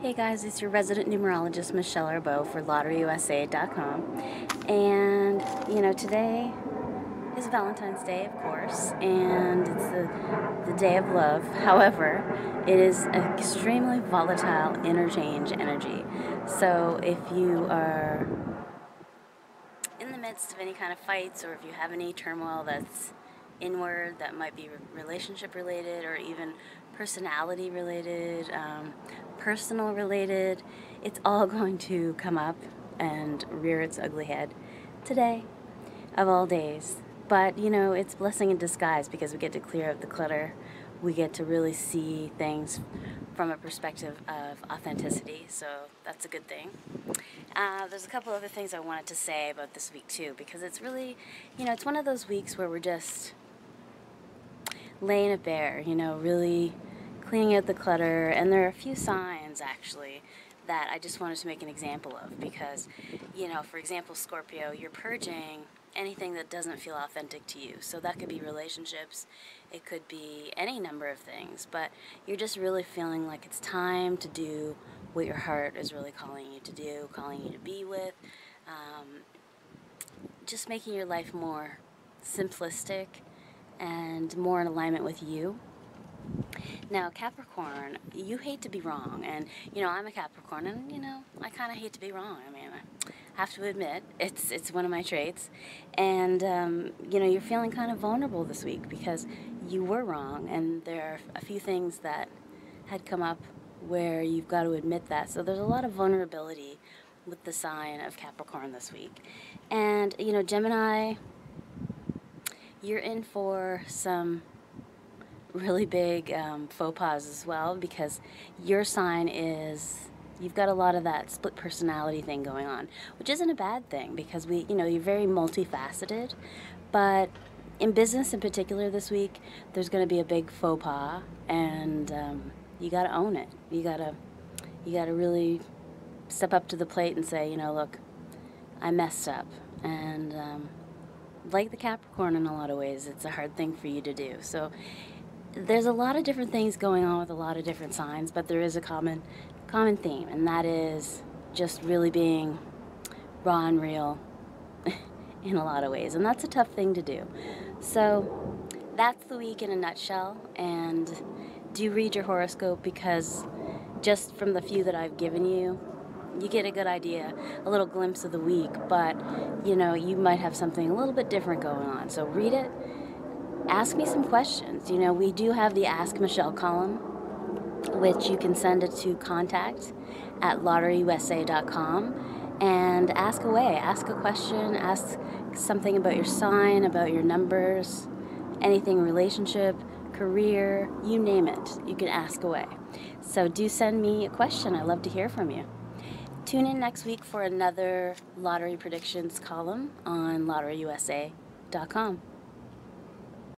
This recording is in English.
Hey guys, it's your resident numerologist Michelle Arbeau for LotteryUSA.com. And, today is Valentine's Day, of course, and it's the day of love. However, it is an extremely volatile interchange energy. So if you are in the midst of any kind of fights, or if you have any turmoil that's inward, that might be relationship related or even personality related, personal related, it's all going to come up and rear its ugly head today, of all days. But it's blessing in disguise because we get to clear up the clutter. We get to really see things from a perspective of authenticity, so that's a good thing. There's a couple other things I wanted to say about this week too, because it's really, it's one of those weeks where we're just laying it bare, really cleaning out the clutter. And there are a few signs actually that I just wanted to make an example of, because for example, Scorpio, you're purging anything that doesn't feel authentic to you. So that could be relationships, it could be any number of things, but you're just really feeling like it's time to do what your heart is really calling you to do, calling you to be with, just making your life more simplistic and more in alignment with you. Now, Capricorn, you hate to be wrong, and I'm a Capricorn, and I kind of hate to be wrong. I mean, I have to admit, it's one of my traits, and you're feeling kind of vulnerable this week because you were wrong, and there are a few things that had come up where you've got to admit that. So there's a lot of vulnerability with the sign of Capricorn this week, and Gemini, you're in for some really big faux pas as well, because your sign you've got a lot of that split personality thing going on, which isn't a bad thing because you're very multifaceted. But in business in particular this week, there's going to be a big faux pas, and you got to own it. You got to really step up to the plate and say, look, I messed up. And like the Capricorn, in a lot of ways, it's a hard thing for you to do. So there's a lot of different things going on with a lot of different signs, but there is a common theme, and that is just really being raw and real in a lot of ways, and that's a tough thing to do. So that's the week in a nutshell. And do read your horoscope, because just from the few that I've given you, you get a good idea, a little glimpse of the week, but you might have something a little bit different going on. So read it. Ask me some questions. We do have the Ask Michelle column, which you can send it to contact@lotteryusa.com and ask away. Ask a question, ask something about your sign, about your numbers, anything relationship, career, you name it. You can ask away. So do send me a question. I love to hear from you. Tune in next week for another Lottery Predictions column on LotteryUSA.com.